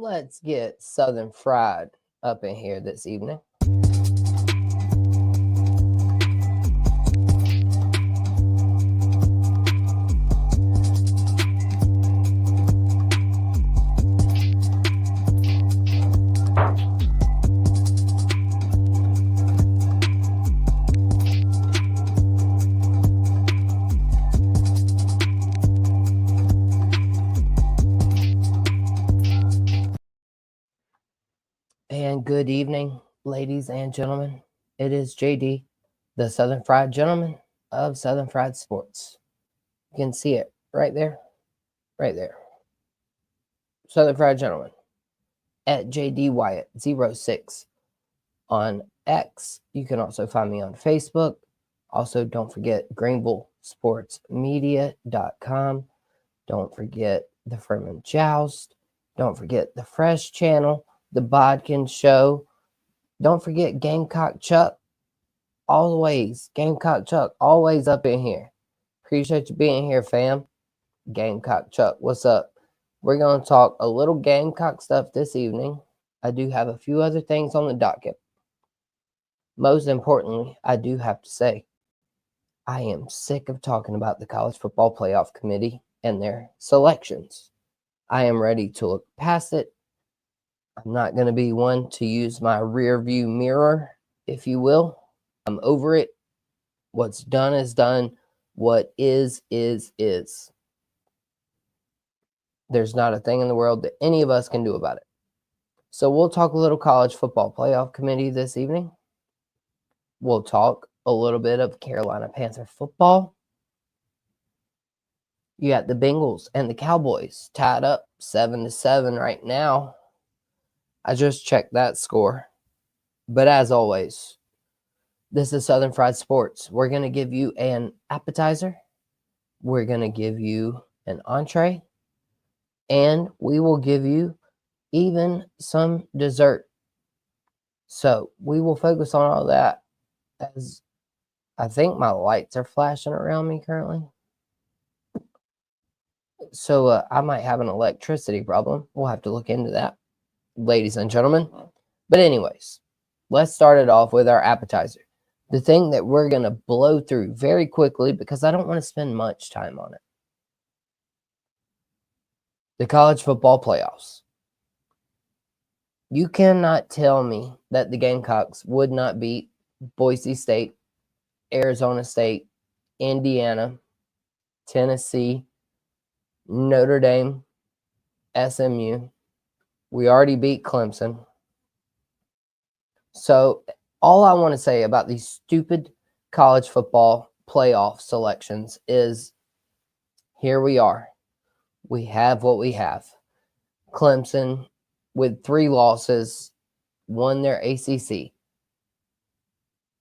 Let's get Southern Fried up in here this evening. And good evening, ladies and gentlemen. It is JD, the Southern Fried Gentleman of Southern Fried Sports. You can see it right there, right there. Southern Fried Gentleman at JD Wyatt06 on X. You can also find me on Facebook. Also, don't forget GreenvilleSportsMedia.com. Don't forget the Furman Joust. Don't forget the Fresh Channel, the Bodkin Show. Don't forget Gamecock Chuck. Always, Gamecock Chuck, always up in here. Appreciate you being here, fam. Gamecock Chuck, what's up? We're going to talk a little Gamecock stuff this evening. I do have a few other things on the docket. Most importantly, I do have to say, I am sick of talking about the College Football Playoff Committee and their selections. I am ready to look past it. I'm not going to be one to use my rear view mirror, if you will. I'm over it. What's done is done. What is. There's not a thing in the world that any of us can do about it. So we'll talk a little College Football Playoff Committee this evening. We'll talk a little bit of Carolina Panther football. You got the Bengals and the Cowboys tied up 7-7 right now. I just checked that score. But as always, this is Southern Fried Sports. We're going to give you an appetizer. We're going to give you an entree. And we will give you even some dessert. So we will focus on all that, as I think my lights are flashing around me currently. So I might have an electricity problem. We'll have to look into that, ladies and gentlemen. But anyways, let's start it off with our appetizer. The thing that we're going to blow through very quickly because I don't want to spend much time on it. The college football playoffs. You cannot tell me that the Gamecocks would not beat Boise State, Arizona State, Indiana, Tennessee, Notre Dame, SMU. We already beat Clemson. So all I want to say about these stupid college football playoff selections is here we are. We have what we have. Clemson, with 3 losses, won their ACC.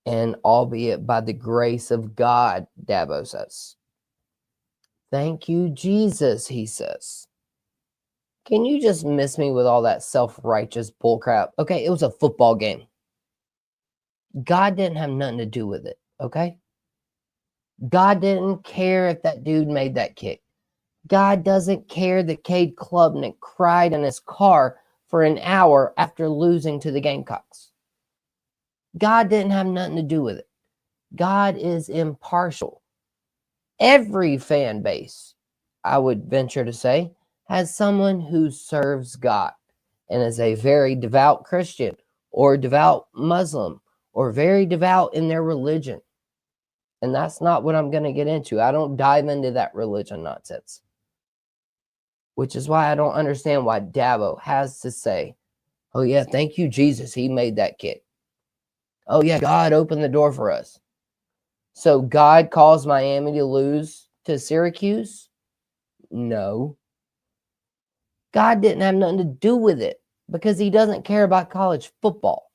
And albeit by the grace of God, Dabo says. Thank you, Jesus, he says. Can you just miss me with all that self-righteous bullcrap? Okay, it was a football game. God didn't have nothing to do with it, okay? God didn't care if that dude made that kick. God doesn't care that Cade Klubnik cried in his car for an hour after losing to the Gamecocks. God didn't have nothing to do with it. God is impartial. Every fan base, I would venture to say, has someone who serves God and is a very devout Christian or devout Muslim or very devout in their religion. And that's not what I'm going to get into. I don't dive into that religion nonsense. Which is why I don't understand why Dabo has to say, oh yeah, thank you, Jesus, he made that kick. Oh yeah, God opened the door for us. So God caused Miami to lose to Syracuse? No. God didn't have nothing to do with it because he doesn't care about college football.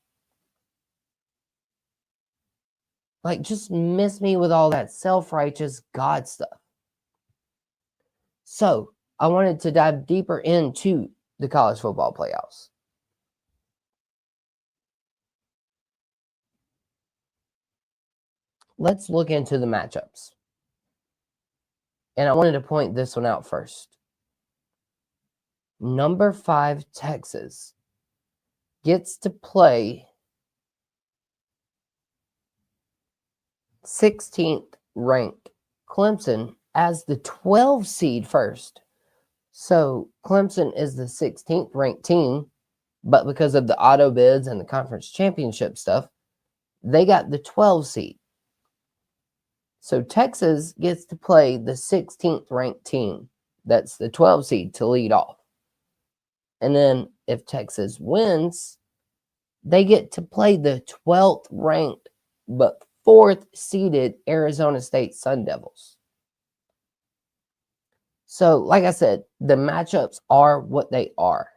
Like, just miss me with all that self-righteous God stuff. So, I wanted to dive deeper into the college football playoffs. Let's look into the matchups. And I wanted to point this one out first. Number 5 Texas gets to play 16th ranked Clemson as the 12 seed first. So Clemson is the 16th ranked team, but because of the auto bids and the conference championship stuff, they got the 12 seed. So Texas gets to play the 16th ranked team. That's the 12 seed to lead off. And then if Texas wins, they get to play the 12th ranked but 4th seeded Arizona State Sun Devils. So, like I said, the matchups are what they are.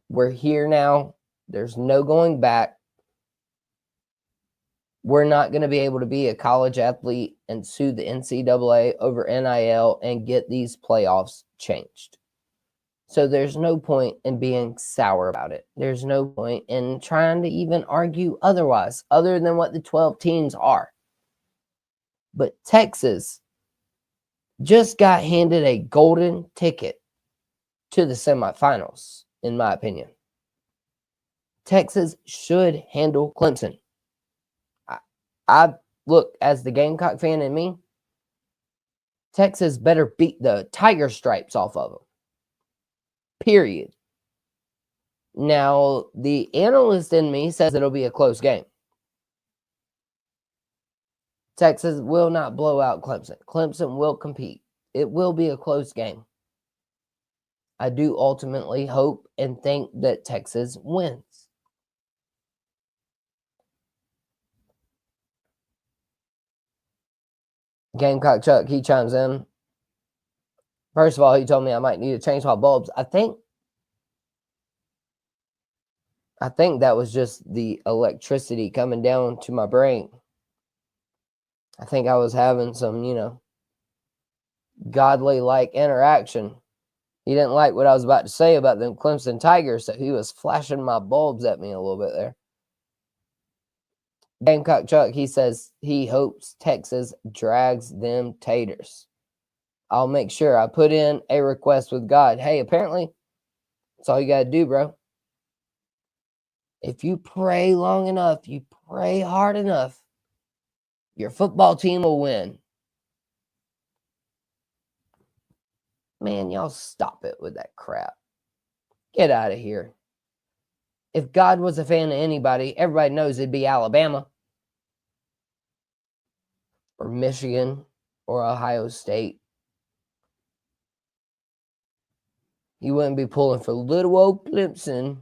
We're here now. There's no going back. We're not going to be able to be a college athlete and sue the NCAA over NIL and get these playoffs changed. So there's no point in being sour about it. There's no point in trying to even argue otherwise, other than what the 12 teams are. But Texas just got handed a golden ticket to the semifinals, in my opinion. Texas should handle Clemson. I look, as the Gamecock fan in me, Texas better beat the tiger stripes off of them. Period. Now, the analyst in me says it'll be a close game. Texas will not blow out Clemson. Clemson will compete. It will be a close game. I do ultimately hope and think that Texas wins. Gamecock Chuck, he chimes in. First of all, he told me I might need to change my bulbs. I think that was just the electricity coming down to my brain. I think I was having some, godly-like interaction. He didn't like what I was about to say about them Clemson Tigers, so he was flashing my bulbs at me a little bit there. Gamecock Chuck, he says he hopes Texas drags them taters. I'll make sure I put in a request with God. Hey, apparently, that's all you got to do, bro. If you pray long enough, you pray hard enough, your football team will win. Man, y'all stop it with that crap. Get out of here. If God was a fan of anybody, everybody knows it'd be Alabama or Michigan or Ohio State. He wouldn't be pulling for little old Clemson.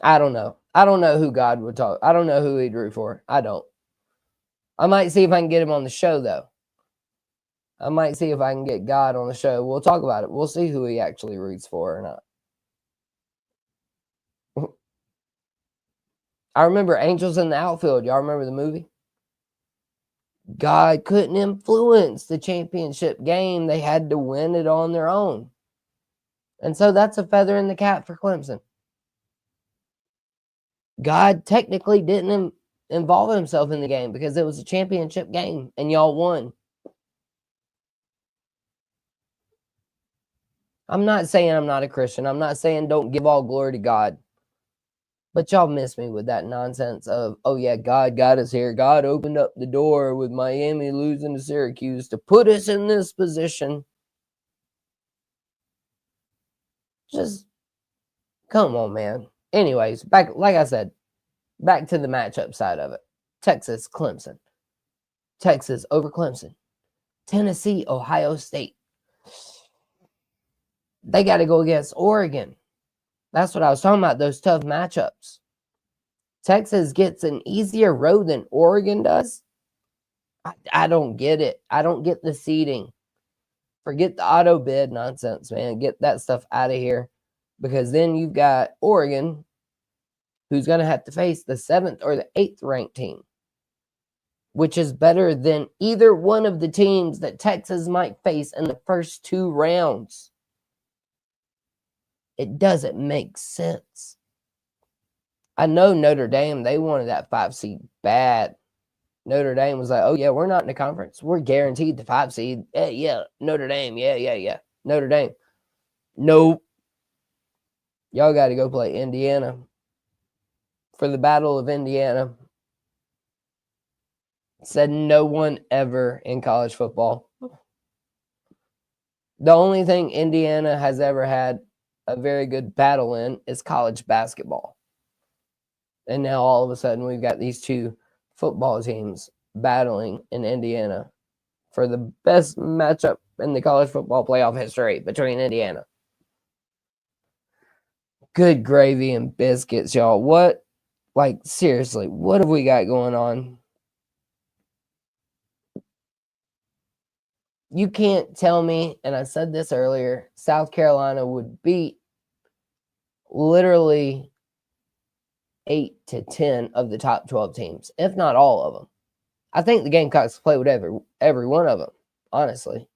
I don't know. I don't know who God would talk. I don't know who he'd root for. I don't. I might see if I can get him on the show, though. I might see if I can get God on the show. We'll talk about it. We'll see who he actually roots for or not. I remember Angels in the Outfield. Y'all remember the movie? God couldn't influence the championship game. They had to win it on their own. And so that's a feather in the cap for Clemson. God technically didn't involve himself in the game because it was a championship game and y'all won. I'm not saying I'm not a Christian. I'm not saying don't give all glory to God. But y'all miss me with that nonsense of, oh yeah, God got us here. God opened up the door with Miami losing to Syracuse to put us in this position. Just, come on, man. Anyways, back, like I said, back to the matchup side of it. Texas, Clemson. Texas over Clemson. Tennessee, Ohio State. They got to go against Oregon. That's what I was talking about, those tough matchups. Texas gets an easier road than Oregon does. I don't get it. I don't get the seeding. Forget the auto bid nonsense, man. Get that stuff out of here. Because then you've got Oregon, who's going to have to face the 7th or the 8th ranked team, which is better than either one of the teams that Texas might face in the first 2 rounds. It doesn't make sense. I know Notre Dame, they wanted that 5 seed bad. Notre Dame was like, oh, yeah, we're not in the conference. We're guaranteed the 5 seed. Yeah, Notre Dame. Yeah. Notre Dame. Nope. Y'all got to go play Indiana for the Battle of Indiana. Said no one ever in college football. The only thing Indiana has ever had a very good battle in is college basketball. And now all of a sudden we've got these two football teams battling in Indiana for the best matchup in the college football playoff history between Indiana. Good gravy and biscuits, y'all. What, like, seriously, what have we got going on? You can't tell me, and I said this earlier, South Carolina would beat literally 8 to 10 of the top 12 teams, if not all of them. I think the Gamecocks play with every one of them, honestly.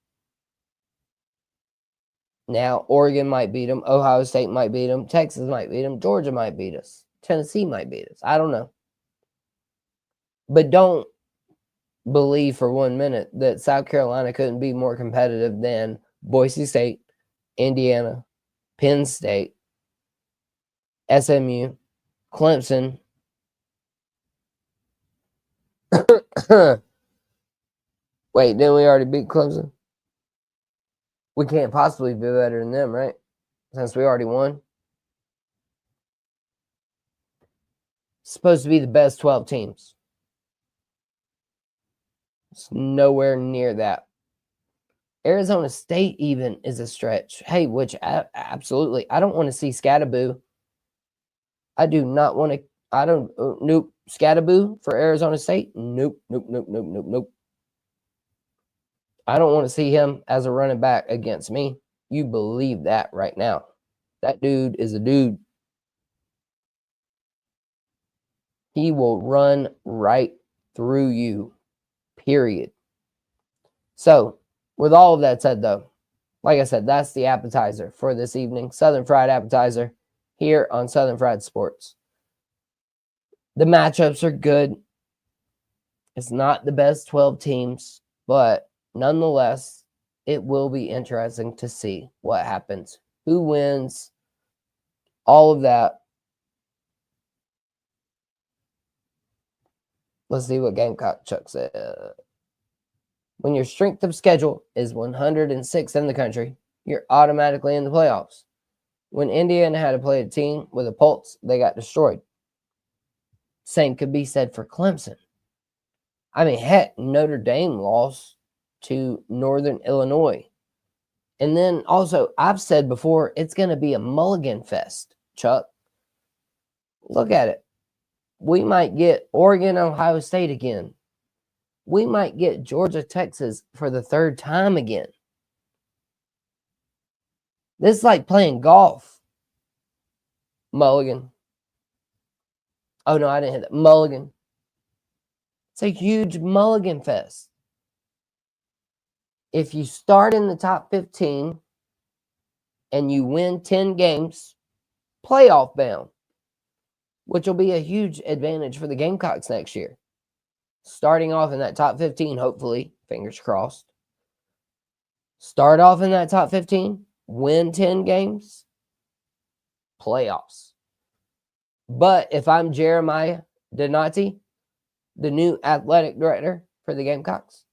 Now, Oregon might beat them. Ohio State might beat them. Texas might beat them. Georgia might beat us. Tennessee might beat us. I don't know. But don't believe for 1 minute that South Carolina couldn't be more competitive than Boise State, Indiana, Penn State, SMU, Clemson. Wait, didn't we already beat Clemson? We can't possibly be better than them, right? Since we already won. Supposed to be the best 12 teams. It's nowhere near that. Arizona State even is a stretch. Hey, which absolutely. I don't want to see Scatterboo. I do not want to. I don't. Nope. Scatterboo for Arizona State? Nope. Nope. Nope. Nope. Nope. Nope. I don't want to see him as a running back against me. You believe that right now. That dude is a dude. He will run right through you, period. So, with all of that said, though, like I said, that's the appetizer for this evening. Southern Fried Appetizer here on Southern Fried Sports. The matchups are good. It's not the best 12 teams, but nonetheless, it will be interesting to see what happens, who wins, all of that. Let's see what Gamecock Chuck said. When your strength of schedule is 106th in the country, you're automatically in the playoffs. When Indiana had to play a team with a pulse, they got destroyed. Same could be said for Clemson. I mean, heck, Notre Dame lost to Northern Illinois. And then also, I've said before, it's going to be a mulligan fest, Chuck. Look at it. We might get Oregon, Ohio State again. We might get Georgia, Texas for the third time again. This is like playing golf. Mulligan. Oh, no, I didn't hit that. Mulligan. It's a huge mulligan fest. If you start in the top 15 and you win 10 games, playoff bound, which will be a huge advantage for the Gamecocks next year. Starting off in that top 15, hopefully, fingers crossed. Start off in that top 15, win 10 games, playoffs. But if I'm Jeremiah Donati, the new athletic director for the Gamecocks,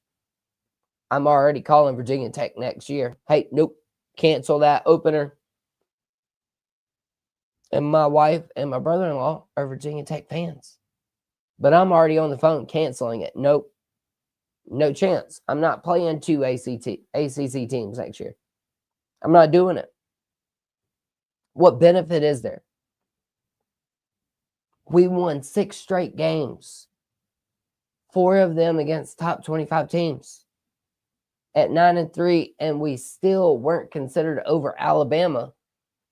I'm already calling Virginia Tech next year. Hey, nope, cancel that opener. And my wife and my brother-in-law are Virginia Tech fans. But I'm already on the phone canceling it. Nope. No chance. I'm not playing two ACC teams next year. I'm not doing it. What benefit is there? We won 6 straight games. 4 of them against top 25 teams. At 9-3, and we still weren't considered over Alabama,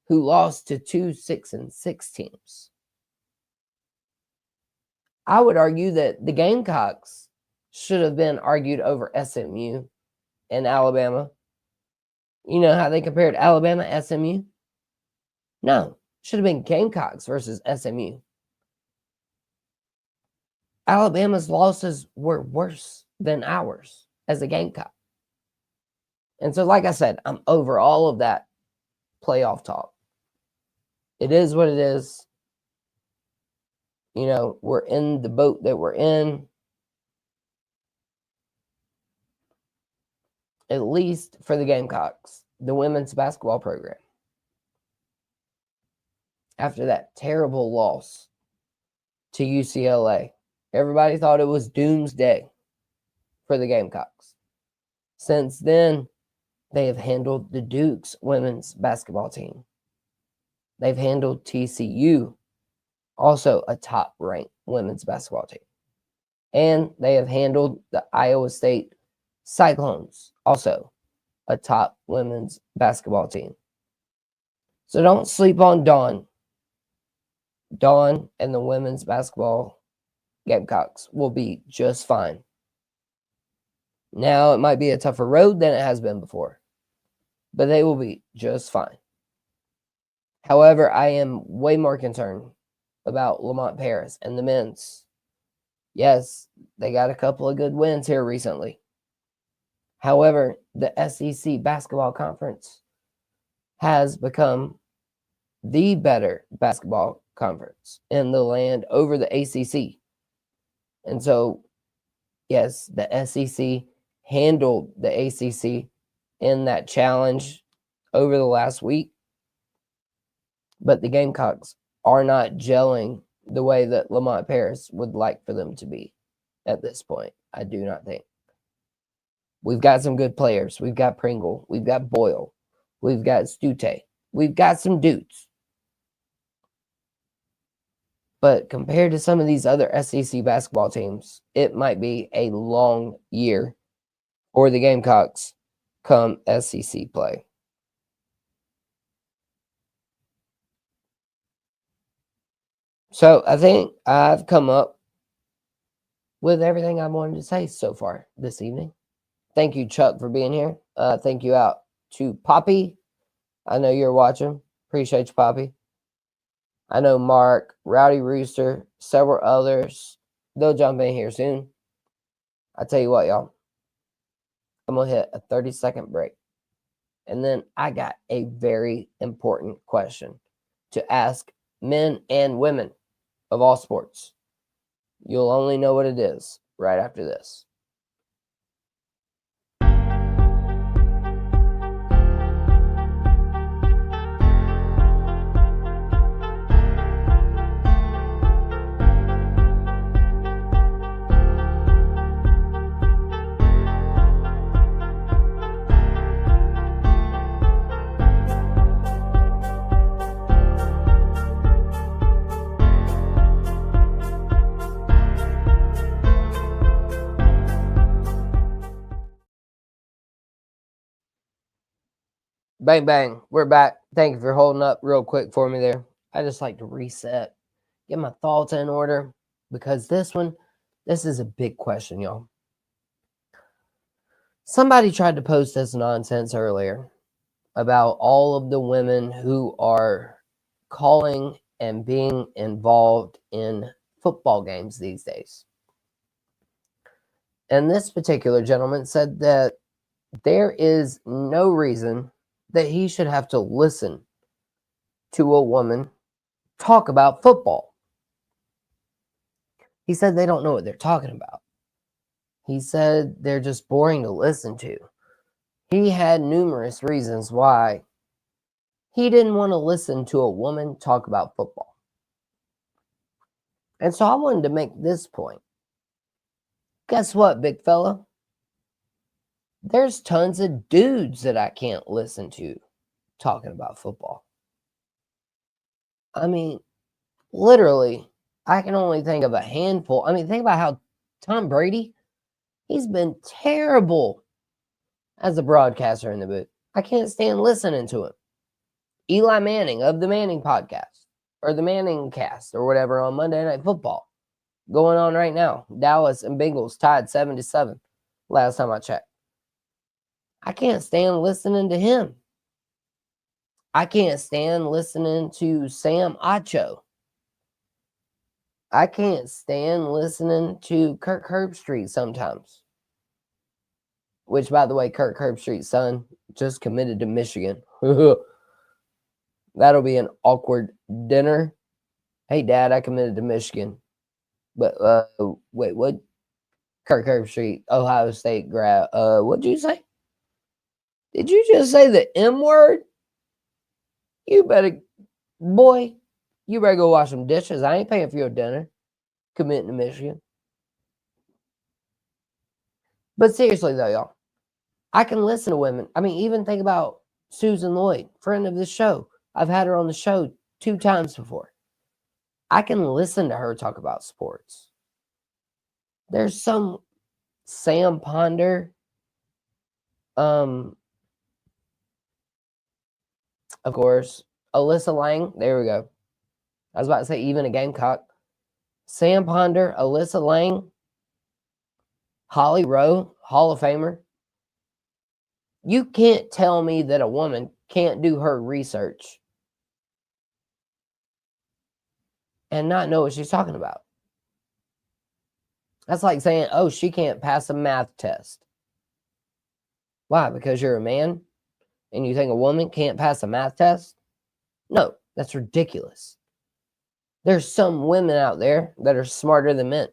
who lost to 2 6-6 teams. I would argue that the Gamecocks should have been argued over SMU and Alabama. You know how they compared Alabama, SMU? No, should have been Gamecocks versus SMU. Alabama's losses were worse than ours as a Gamecock. And so, like I said, I'm over all of that. playoff talk. It is what it is. We're in the boat that we're in. At least for the Gamecocks, the women's basketball program. After that terrible loss to UCLA, everybody thought it was doomsday for the Gamecocks. Since then, they have handled the Duke's women's basketball team. They've handled TCU, also a top-ranked women's basketball team. And they have handled the Iowa State Cyclones, also a top women's basketball team. So don't sleep on Dawn. Dawn and the women's basketball Gamecocks will be just fine. Now, it might be a tougher road than it has been before, but they will be just fine. However, I am way more concerned about Lamont Paris and the men's. Yes, they got a couple of good wins here recently. However, the SEC basketball conference has become the better basketball conference in the land over the ACC. And so, yes, the SEC handled the ACC in that challenge over the last week, but the Gamecocks are not gelling the way that Lamont Paris would like for them to be at this point. I do not think. We've got some good players. We've got Pringle. We've got Boyle. We've got Stute. We've got some dudes. But compared to some of these other SEC basketball teams, it might be a long year for the Gamecocks come SEC play. So I think I've come up with everything I wanted to say so far this evening. Thank you, Chuck, for being here. Thank you out to Poppy. I know you're watching. Appreciate you, Poppy. I know Mark, Rowdy Rooster, several others. They'll jump in here soon. I tell you what, y'all. I'm going to hit a 30-second break. And then I got a very important question to ask men and women of all sports. You'll only know what it is right after this. Bang, bang. We're back. Thank you for holding up real quick for me there. I just like to reset, get my thoughts in order, because this is a big question, y'all. Somebody tried to post this nonsense earlier about all of the women who are calling and being involved in football games these days. And this particular gentleman said that there is no reason that he should have to listen to a woman talk about football. He said they don't know what they're talking about. He said they're just boring to listen to. He had numerous reasons why he didn't want to listen to a woman talk about football. And so I wanted to make this point. Guess what, big fella? There's tons of dudes that I can't listen to talking about football. I mean, literally, I can only think of a handful. I mean, think about how Tom Brady, he's been terrible as a broadcaster in the booth. I can't stand listening to him. Eli Manning of the Manning podcast, or the Manning cast, or whatever, on Monday Night Football, going on right now. Dallas and Bengals tied 7-7 last time I checked. I can't stand listening to him. I can't stand listening to Sam Acho. I can't stand listening to Kirk Herbstreit sometimes. Which, by the way, Kirk Herbstreit's son just committed to Michigan. That'll be an awkward dinner. Hey, Dad, I committed to Michigan. But, wait, what? Kirk Herbstreit, Ohio State grad. What'd you say? Did you just say the M word? You better, boy, you better go wash some dishes. I ain't paying for your dinner. Committing to Michigan. But seriously, though, y'all, I can listen to women. I mean, even think about Susan Lloyd, friend of this show. I've had her on the show 2 times before. I can listen to her talk about sports. There's some Sam Ponder, of course, Alyssa Lang. There we go. I was about to say even a Gamecock. Sam Ponder, Alyssa Lang, Holly Rowe, Hall of Famer. You can't tell me that a woman can't do her research and not know what she's talking about. That's like saying, oh, she can't pass a math test. Why? Because you're a man and you think a woman can't pass a math test? No, that's ridiculous. There's some women out there that are smarter than men.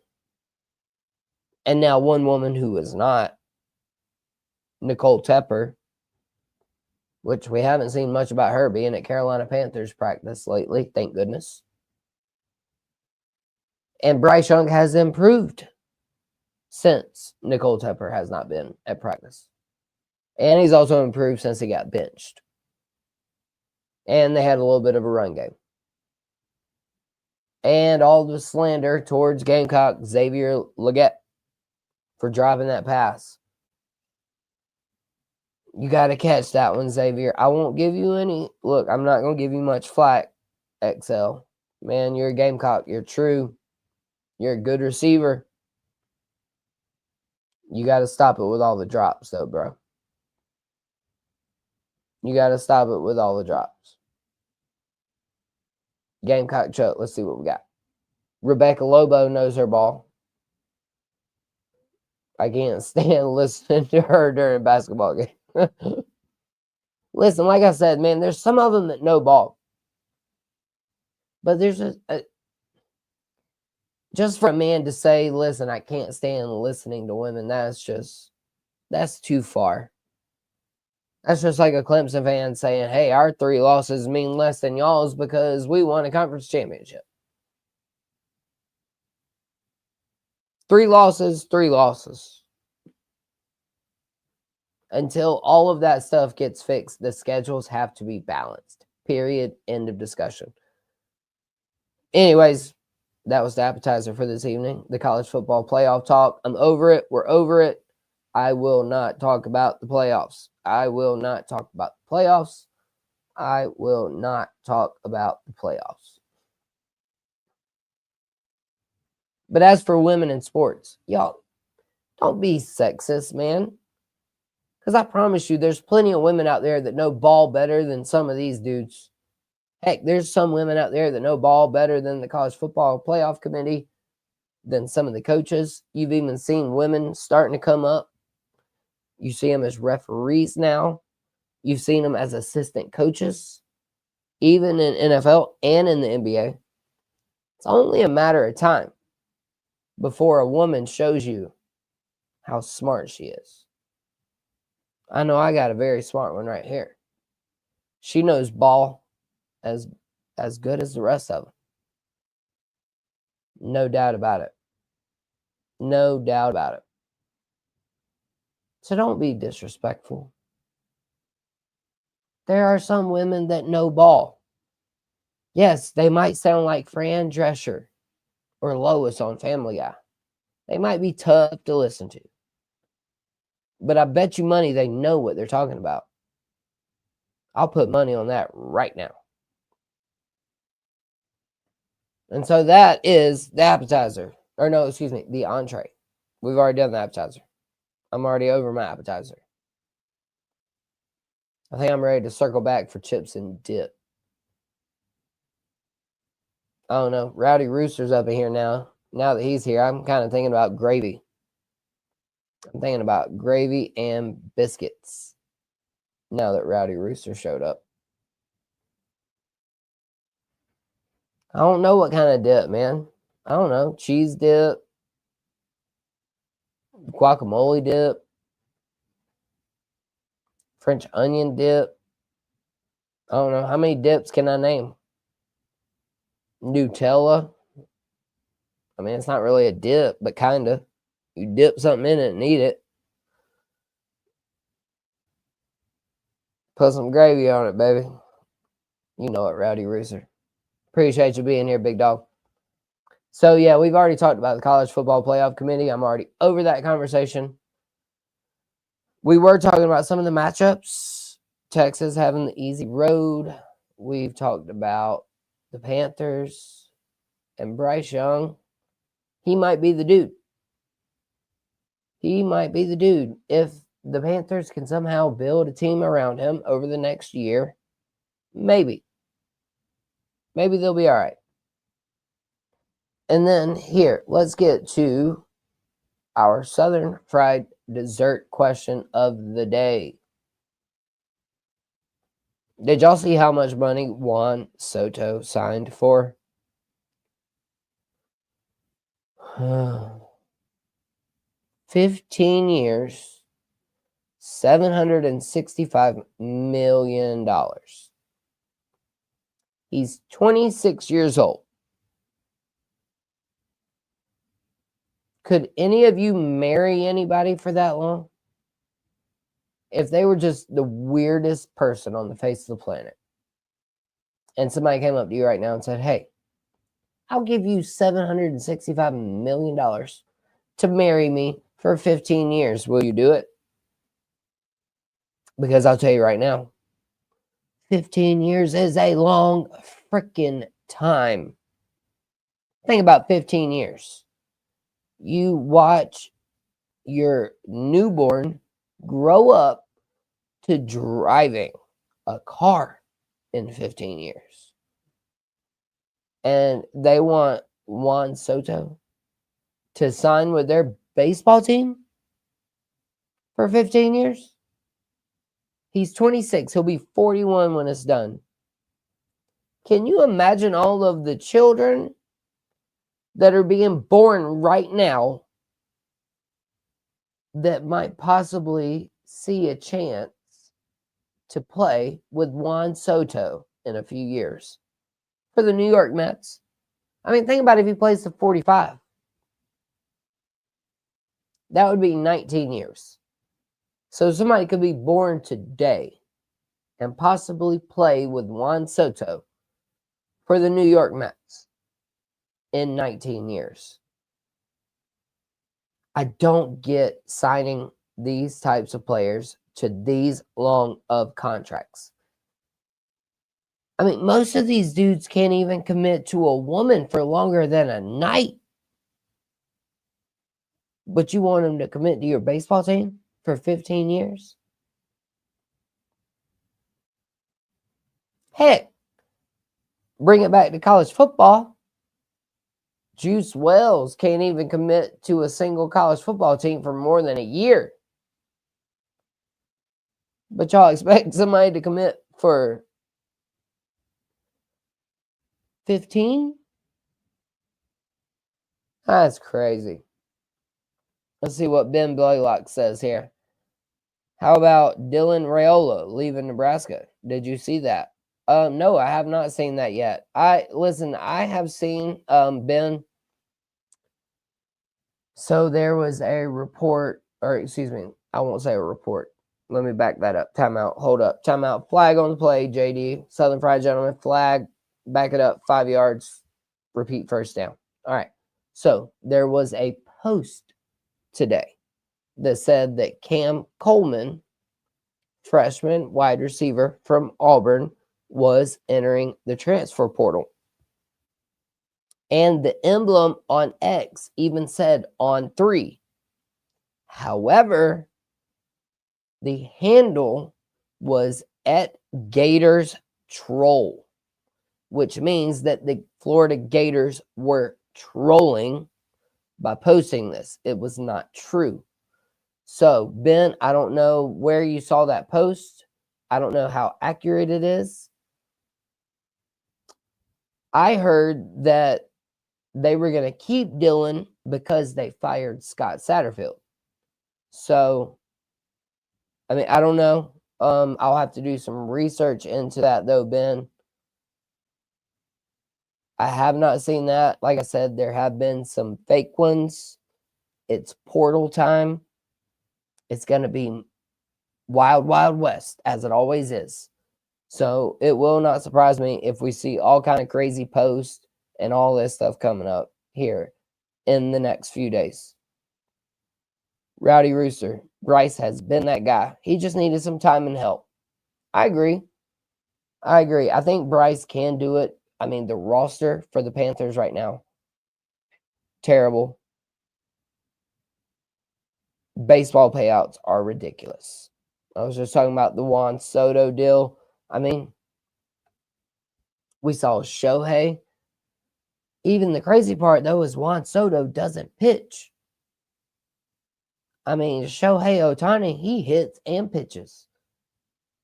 And now one woman who is not, Nicole Tepper, which we haven't seen much about her being at Carolina Panthers practice lately, thank goodness. And Bryce Young has improved since Nicole Tepper has not been at practice. And he's also improved since he got benched. And they had a little bit of a run game. And all the slander towards Gamecock Xavier Legette for driving that pass. You got to catch that one, Xavier. I won't give you any. Look, I'm not going to give you much flack, XL. Man, you're a Gamecock. You're true. You're a good receiver. You got to stop it with all the drops, though, bro. You got to stop it with all the drops. Gamecock choke. Let's see what we got. Rebecca Lobo knows her ball. I can't stand listening to her during a basketball game. Listen, like I said, man, there's some of them that know ball. But there's just for a man to say, listen, I can't stand listening to women, that's too far. That's just like a Clemson fan saying, hey, our 3 losses mean less than y'all's because we won a conference championship. 3 losses, 3 losses. Until all of that stuff gets fixed, the schedules have to be balanced. Period. End of discussion. Anyways, that was the appetizer for this evening. The college football playoff talk. I'm over it. We're over it. I will not talk about the playoffs. I will not talk about the playoffs. I will not talk about the playoffs. But as for women in sports, y'all, don't be sexist, man. Because I promise you, there's plenty of women out there that know ball better than some of these dudes. Heck, there's some women out there that know ball better than the college football playoff committee, than some of the coaches. You've even seen women starting to come up. You see them as referees now. You've seen them as assistant coaches, even in NFL and in the NBA. It's only a matter of time before a woman shows you how smart she is. I know I got a very smart one right here. She knows ball as good as the rest of them. No doubt about it. No doubt about it. So don't be disrespectful. There are some women that know ball. Yes, they might sound like Fran Drescher or Lois on Family Guy. They might be tough to listen to. But I bet you money they know what they're talking about. I'll put money on that right now. And so that is the appetizer. Or no, excuse me, the entree. We've already done the appetizer. I'm already over my appetizer. I think I'm ready to circle back for chips and dip. I don't know. Rowdy Rooster's up in here now. Now that he's here, I'm kind of thinking about gravy. I'm thinking about gravy and biscuits now that Rowdy Rooster showed up. I don't know what kind of dip, man. I don't know. Cheese dip, guacamole dip, French onion dip. I don't know. How many dips can I name? Nutella. I mean, it's not really a dip, but kind of. You dip something in it and eat it. Put some gravy on it, baby. You know it, Rowdy Rooster. Appreciate you being here, big dog. So, yeah, we've already talked about the College Football Playoff Committee. I'm already over that conversation. We were talking about some of the matchups. Texas having the easy road. We've talked about the Panthers and Bryce Young. He might be the dude. He might be the dude. If the Panthers can somehow build a team around him over the next year, maybe. Maybe they'll be all right. And then here, let's get to our Southern Fried Dessert question of the day. Did y'all see how much money Juan Soto signed for? 15 years, $765 million. He's 26 years old. Could any of you marry anybody for that long? If they were just the weirdest person on the face of the planet, and somebody came up to you right now and said, hey, I'll give you $765 million to marry me for 15 years. Will you do it? Because I'll tell you right now, 15 years is a long freaking time. Think about 15 years. You watch your newborn grow up to driving a car in 15 years. And they want Juan Soto to sign with their baseball team for 15 years. He's 26. He'll be 41 when it's done. Can you imagine all of the children that are being born right now that might possibly see a chance to play with Juan Soto in a few years for the New York Mets? I mean, think about if he plays to 45. That would be 19 years. So somebody could be born today and possibly play with Juan Soto for the New York Mets in 19 years. I don't get signing these types of players to these long of contracts. I mean, most of these dudes can't even commit to a woman for longer than a night. But you want them to commit to your baseball team for 15 years? Heck, bring it back to college football. Juice Wells can't even commit to a single college football team for more than a year. But y'all expect somebody to commit for 15? That's crazy. Let's see what Ben Blaylock says here. How about Dylan Raiola leaving Nebraska? Did you see that? No, I have not seen that yet. I have seen Ben. So there was a report, or excuse me, I won't say a report. Let me back that up. Timeout. Hold up. Timeout. Flag on the play, JD. Southern Fried Gentleman. Flag. Back it up. 5 yards. Repeat first down. All right. So there was a post today that said that Cam Coleman, freshman wide receiver from Auburn, was entering the transfer portal. And the emblem on X even said on 3. However, the handle was at Gators Troll, which means that the Florida Gators were trolling by posting this. It was not true. So, Ben, I don't know where you saw that post. I don't know how accurate it is. I heard that they were going to keep Dillon because they fired Scott Satterfield. So, I mean, I don't know. I'll have to do some research into that, though, Ben. I have not seen that. Like I said, there have been some fake ones. It's portal time. It's going to be wild, wild west, as it always is. So it will not surprise me if we see all kind of crazy posts and all this stuff coming up here in the next few days. Rowdy Rooster, Bryce has been that guy. He just needed some time and help. I agree. I think Bryce can do it. I mean, the roster for the Panthers right now, terrible. Baseball payouts are ridiculous. I was just talking about the Juan Soto deal. I mean, we saw Shohei. Even the crazy part, though, is Juan Soto doesn't pitch. I mean, Shohei Ohtani, he hits and pitches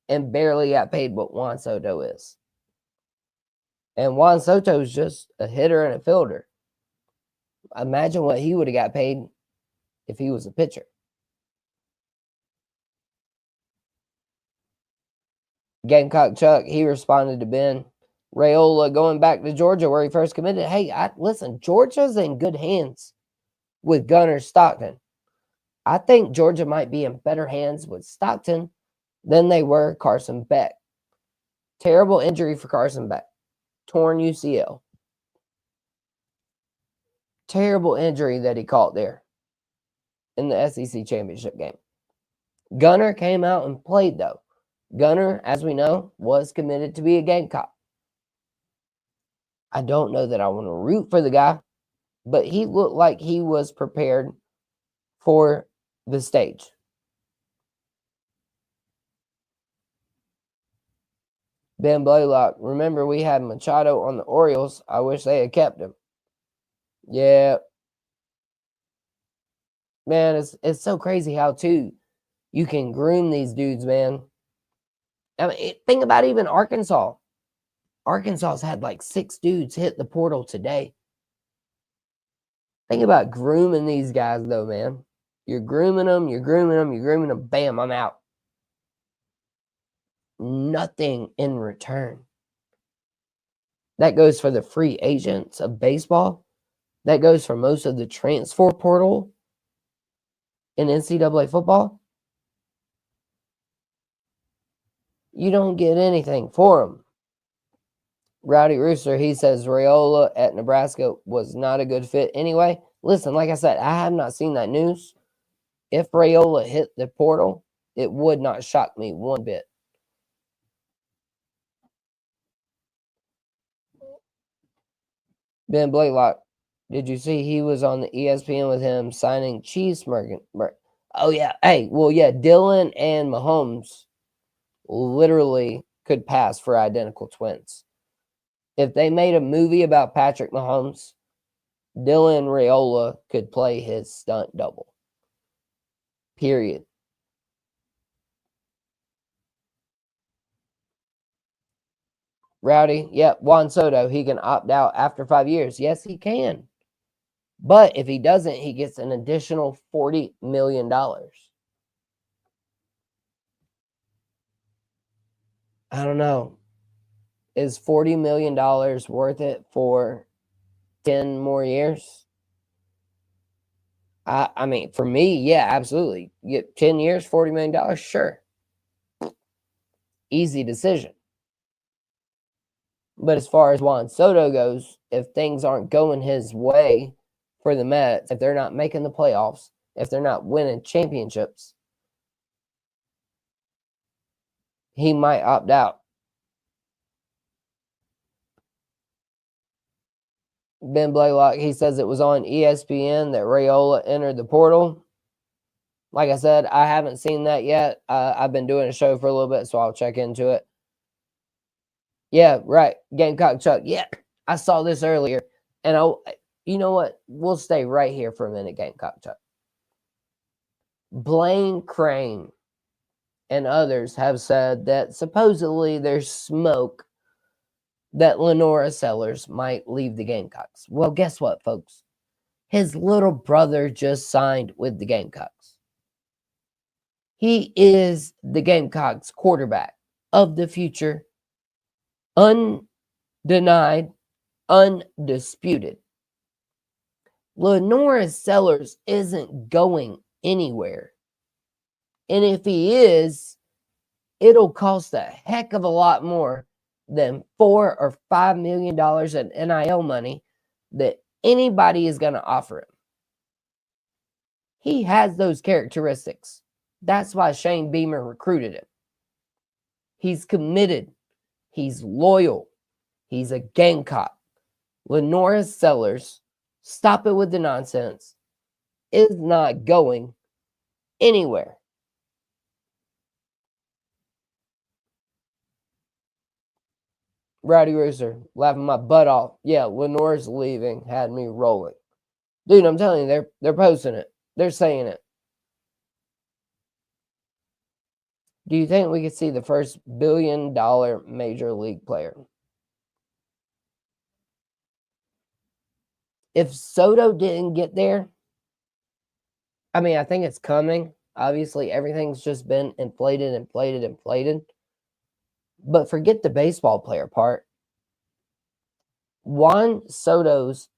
and barely got paid what Juan Soto is. And Juan Soto is just a hitter and a fielder. Imagine what he would have got paid if he was a pitcher. Gamecock Chuck, he responded to Ben. Raiola going back to Georgia where he first committed. Hey, listen, Georgia's in good hands with Gunnar Stockton. I think Georgia might be in better hands with Stockton than they were Carson Beck. Terrible injury for Carson Beck. Torn UCL. Terrible injury that he caught there in the SEC championship game. Gunnar came out and played, though. Gunnar, as we know, was committed to be a Gamecock. I don't know that I want to root for the guy, but he looked like he was prepared for the stage. Ben Blaylock, remember we had Machado on the Orioles. I wish they had kept him. Yeah. Man, it's so crazy how, too, you can groom these dudes, man. I mean, think about even Arkansas. Arkansas's had like 6 dudes hit the portal today. Think about grooming these guys, though, man. You're grooming them. Bam, I'm out. Nothing in return. That goes for the free agents of baseball. That goes for most of the transfer portal in NCAA football. You don't get anything for them. Rowdy Rooster, he says Raiola at Nebraska was not a good fit anyway. Listen, like I said, I have not seen that news. If Raiola hit the portal, it would not shock me one bit. Ben Blaylock, did you see he was on the ESPN with him signing Cheeseburger? Oh, yeah. Hey, well, yeah, Dillon and Mahomes literally could pass for identical twins. If they made a movie about Patrick Mahomes, Dylan Raiola could play his stunt double. Period. Rowdy, yep, Juan Soto, he can opt out after 5 years. Yes, he can. But if he doesn't, he gets an additional $40 million. I don't know. Is $40 million worth it for 10 more years? I mean, for me, yeah, absolutely. You get 10 years, $40 million, sure. Easy decision. But as far as Juan Soto goes, if things aren't going his way for the Mets, if they're not making the playoffs, if they're not winning championships, he might opt out. Ben Blaylock, he says it was on ESPN that Raiola entered the portal. Like I said, I haven't seen that yet. I've been doing a show for a little bit, so I'll check into it. Yeah, right. Gamecock Chuck. Yeah, I saw this earlier. And you know what? We'll stay right here for a minute, Gamecock Chuck. Blaine Crane and others have said that supposedly there's smoke that Lenora Sellers might leave the Gamecocks. Well, guess what, folks? His little brother just signed with the Gamecocks. He is the Gamecocks quarterback of the future, undenied, undisputed. Lenora Sellers isn't going anywhere. And if he is, it'll cost a heck of a lot more than $4 or $5 million in NIL money that anybody is going to offer him. He has those characteristics. That's why Shane Beamer recruited him. He's committed. He's loyal. He's a Gamecock. Lenora Sellers, stop it with the nonsense, is not going anywhere. Rowdy Rooster, laughing my butt off. Yeah, Lenore's leaving. Had me rolling. Dude, I'm telling you, they're posting it. They're saying it. Do you think we could see the first billion-dollar major league player? If Soto didn't get there, I mean, I think it's coming. Obviously, everything's just been inflated. But forget the baseball player part. Juan Soto's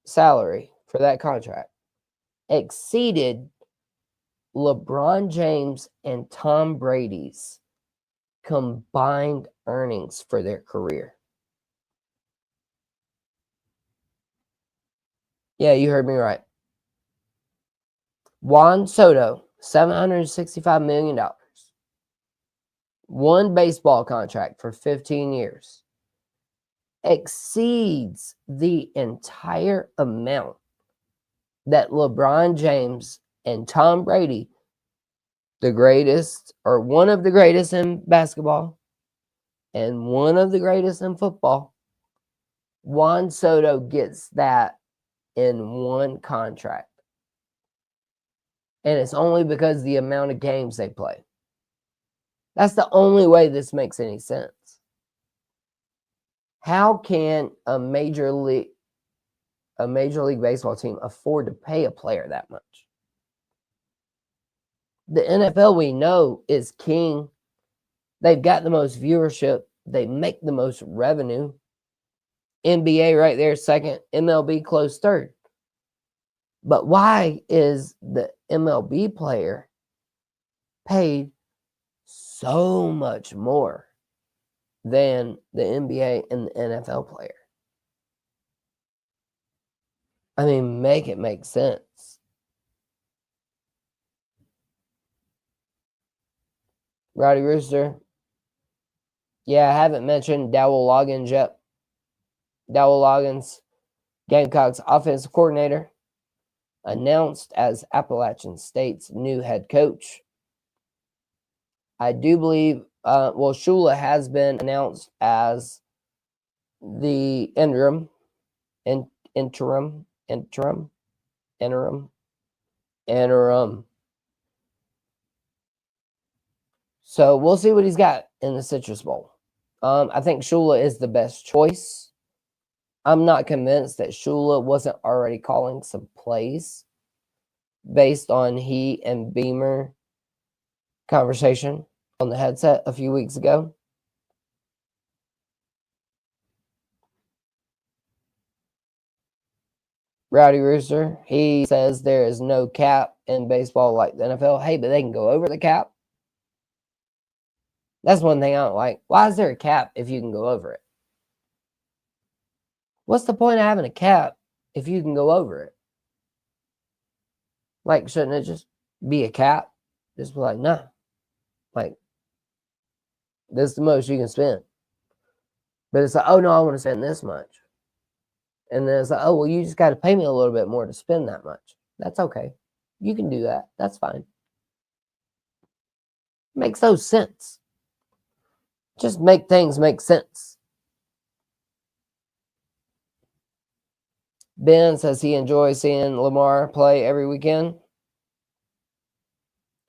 salary for that contract exceeded LeBron James and Tom Brady's combined earnings for their career. Yeah, you heard me right. Juan Soto, $765 million. One baseball contract for 15 years. Exceeds the entire amount that LeBron James and Tom Brady, the greatest or one of the greatest in basketball and one of the greatest in football, Juan Soto gets that in one contract. And it's only because of the amount of games they play. That's the only way this makes any sense. How can a major league baseball team afford to pay a player that much? The NFL, we know, is king. They've got the most viewership. They make the most revenue. NBA right there second. MLB close third. But why is the MLB player paid so much more than the NBA and the NFL player? I mean, make it make sense. Rowdy Rooster. Yeah, I haven't mentioned Dowell Loggins yet. Dowell Loggins, Gamecocks offensive coordinator, announced as Appalachian State's new head coach. I do believe, Shula has been announced as the interim. So we'll see what he's got in the Citrus Bowl. I think Shula is the best choice. I'm not convinced that Shula wasn't already calling some plays based on he and Beamer conversation on the headset a few weeks ago. Rowdy Rooster, he says there is no cap in baseball like the NFL. Hey, but they can go over the cap. That's one thing I don't like. Why is there a cap if you can go over it? What's the point of having a cap if you can go over it? Like, shouldn't it just be a cap? Just be like, nah. Like, this is the most you can spend. But it's like, oh, no, I want to spend this much. And then it's like, oh, well, you just got to pay me a little bit more to spend that much. That's okay. You can do that. That's fine. Makes no sense. Just make things make sense. Ben says he enjoys seeing Lamar play every weekend.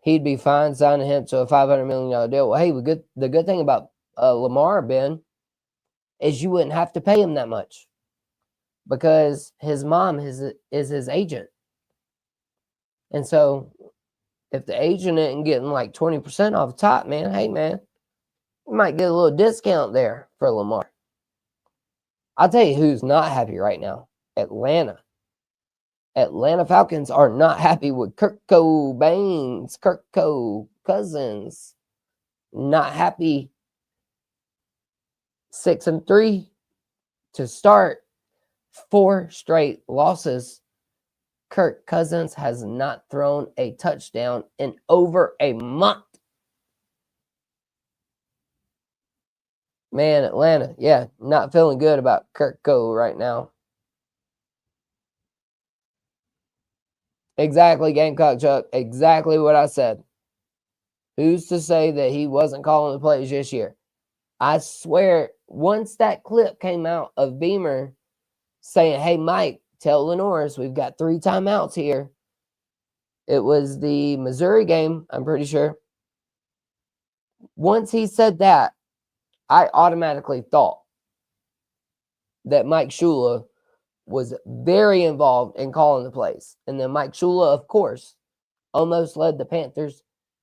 He'd be fine signing him to a $500 million deal. Well, hey, the good thing about Lamar, Ben, is you wouldn't have to pay him that much because his mom is his agent. And so if the agent isn't getting like 20% off the top, man, hey, man, you might get a little discount there for Lamar. I'll tell you who's not happy right now. Atlanta. Atlanta Falcons are not happy with Kirk Cousins. Not happy. 6-3 to start. 4 straight losses. Kirk Cousins has not thrown a touchdown in over a month. Man, Atlanta, yeah, not feeling good about Kirk right now. Exactly, Gamecock Chuck. Exactly what I said. Who's to say that he wasn't calling the plays this year? I swear, once that clip came out of Beamer saying, hey, Mike, tell Lenoris we've got 3 timeouts here. It was the Missouri game, I'm pretty sure. Once he said that, I automatically thought that Mike Shula was very involved in calling the plays. And then Mike Shula, of course, almost led the Panthers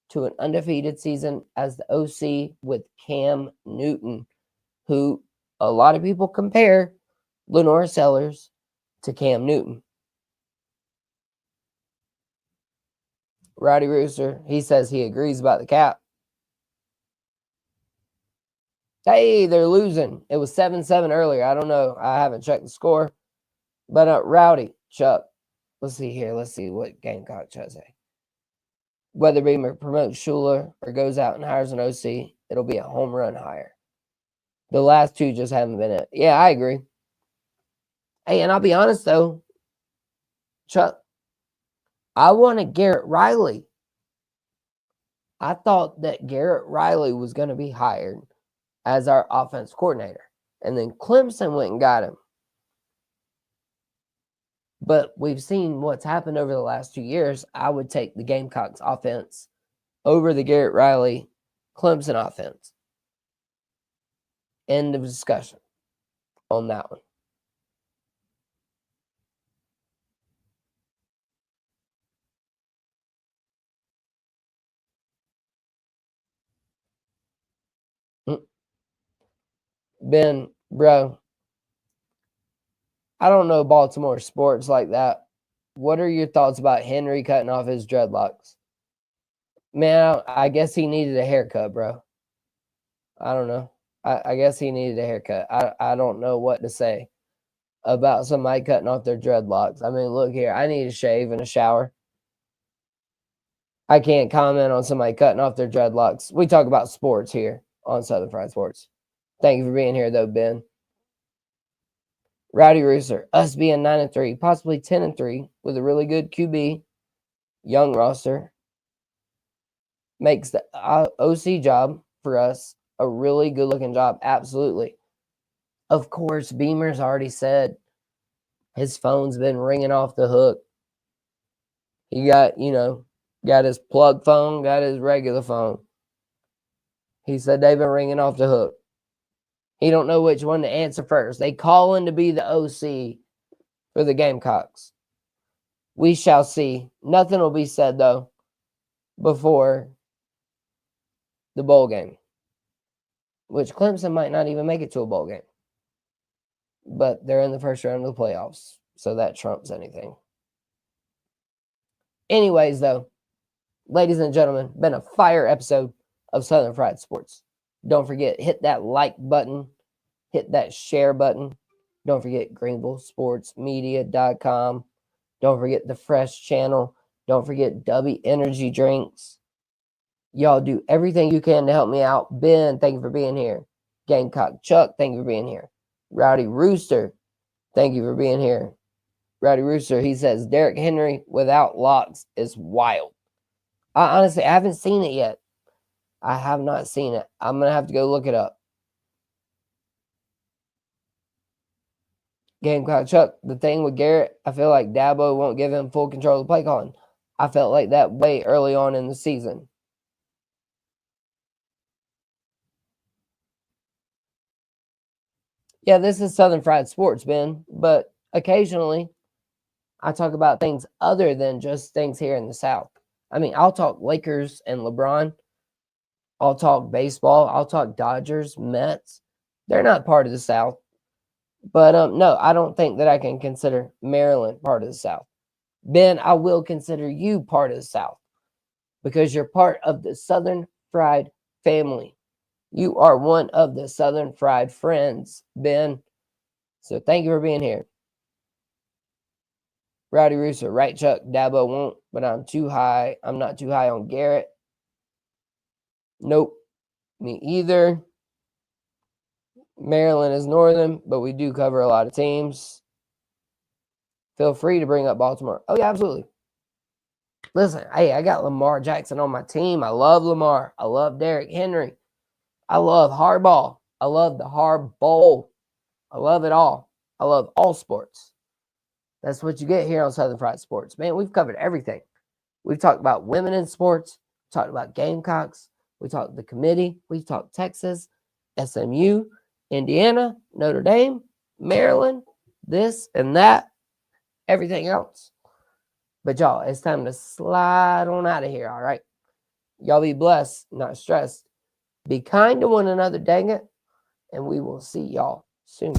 to an undefeated season as the OC with Cam Newton, who a lot of people compare Lenore Sellers to Cam Newton. Rowdy Rooster, he says he agrees about the cap. Hey, they're losing. It was 7-7 earlier. I don't know. I haven't checked the score. But Rowdy, Chuck, let's see here. Let's see what Gamecock Chuck say. Whether Beamer promotes Schuler or goes out and hires an OC, it'll be a home run hire. The last 2 just haven't been it. Yeah, I agree. Hey, and I'll be honest, though, Chuck, I wanted Garrett Riley. I thought that Garrett Riley was going to be hired as our offense coordinator. And then Clemson went and got him. But we've seen what's happened over the last 2 years. I would take the Gamecocks offense over the Garrett Riley Clemson offense. End of discussion on that one. Ben, bro, I don't know Baltimore sports like that. What are your thoughts about Henry cutting off his dreadlocks? Man, I guess he needed a haircut, bro. I don't know. I guess he needed a haircut. I don't know what to say about somebody cutting off their dreadlocks. I mean, look here. I need a shave and a shower. I can't comment on somebody cutting off their dreadlocks. We talk about sports here on Southern Fried Sports. Thank you for being here, though, Ben. Rowdy Rooster, us being 9-3, possibly 10-3 with a really good QB, young roster, makes the OC job for us a really good looking job. Absolutely. Of course, Beamer's already said his phone's been ringing off the hook. He got his plug phone, got his regular phone. He said they've been ringing off the hook. He don't know which one to answer first. They call in to be the OC for the Gamecocks. We shall see. Nothing will be said, though, before the bowl game, which Clemson might not even make it to a bowl game. But they're in the first round of the playoffs, so that trumps anything. Anyways, though, ladies and gentlemen, been a fire episode of Southern Fried Sports. Don't forget, hit that like button, hit that share button. Don't forget greenvillesportsmedia.com. Don't forget the Fresh channel. Don't forget W Energy Drinks. Y'all do everything you can to help me out. Ben, thank you for being here. Gamecock Chuck, thank you for being here. Rowdy Rooster, thank you for being here. Rowdy Rooster, he says, Derrick Henry without locks is wild. Honestly, I haven't seen it yet. I have not seen it. I'm going to have to go look it up. Gamecock Chuck, the thing with Garrett, I feel like Dabo won't give him full control of the play calling. I felt like that way early on in the season. Yeah, this is Southern Fried Sports, Ben, but occasionally I talk about things other than just things here in the South. I mean, I'll talk Lakers and LeBron. I'll talk baseball. I'll talk Dodgers, Mets. They're not part of the South. But no, I don't think that I can consider Maryland part of the South. Ben, I will consider you part of the South because you're part of the Southern Fried family. You are one of the Southern Fried friends, Ben. So thank you for being here. Rowdy Rooster, right, Chuck? Dabo won't, but I'm too high. I'm not too high on Garrett. Nope, me either. Maryland is northern, but we do cover a lot of teams. Feel free to bring up Baltimore. Oh, yeah, absolutely. Listen, hey, I got Lamar Jackson on my team. I love Lamar. I love Derrick Henry. I love hardball. I love the hard bowl. I love it all. I love all sports. That's what you get here on Southern Fried Sports. Man, we've covered everything. We've talked about women in sports. We talked about Gamecocks. We talked the committee. We talked Texas, SMU, Indiana, Notre Dame, Maryland, this and that, everything else. But y'all, it's time to slide on out of here, all right? Y'all be blessed, not stressed. Be kind to one another, dang it. And we will see y'all soon.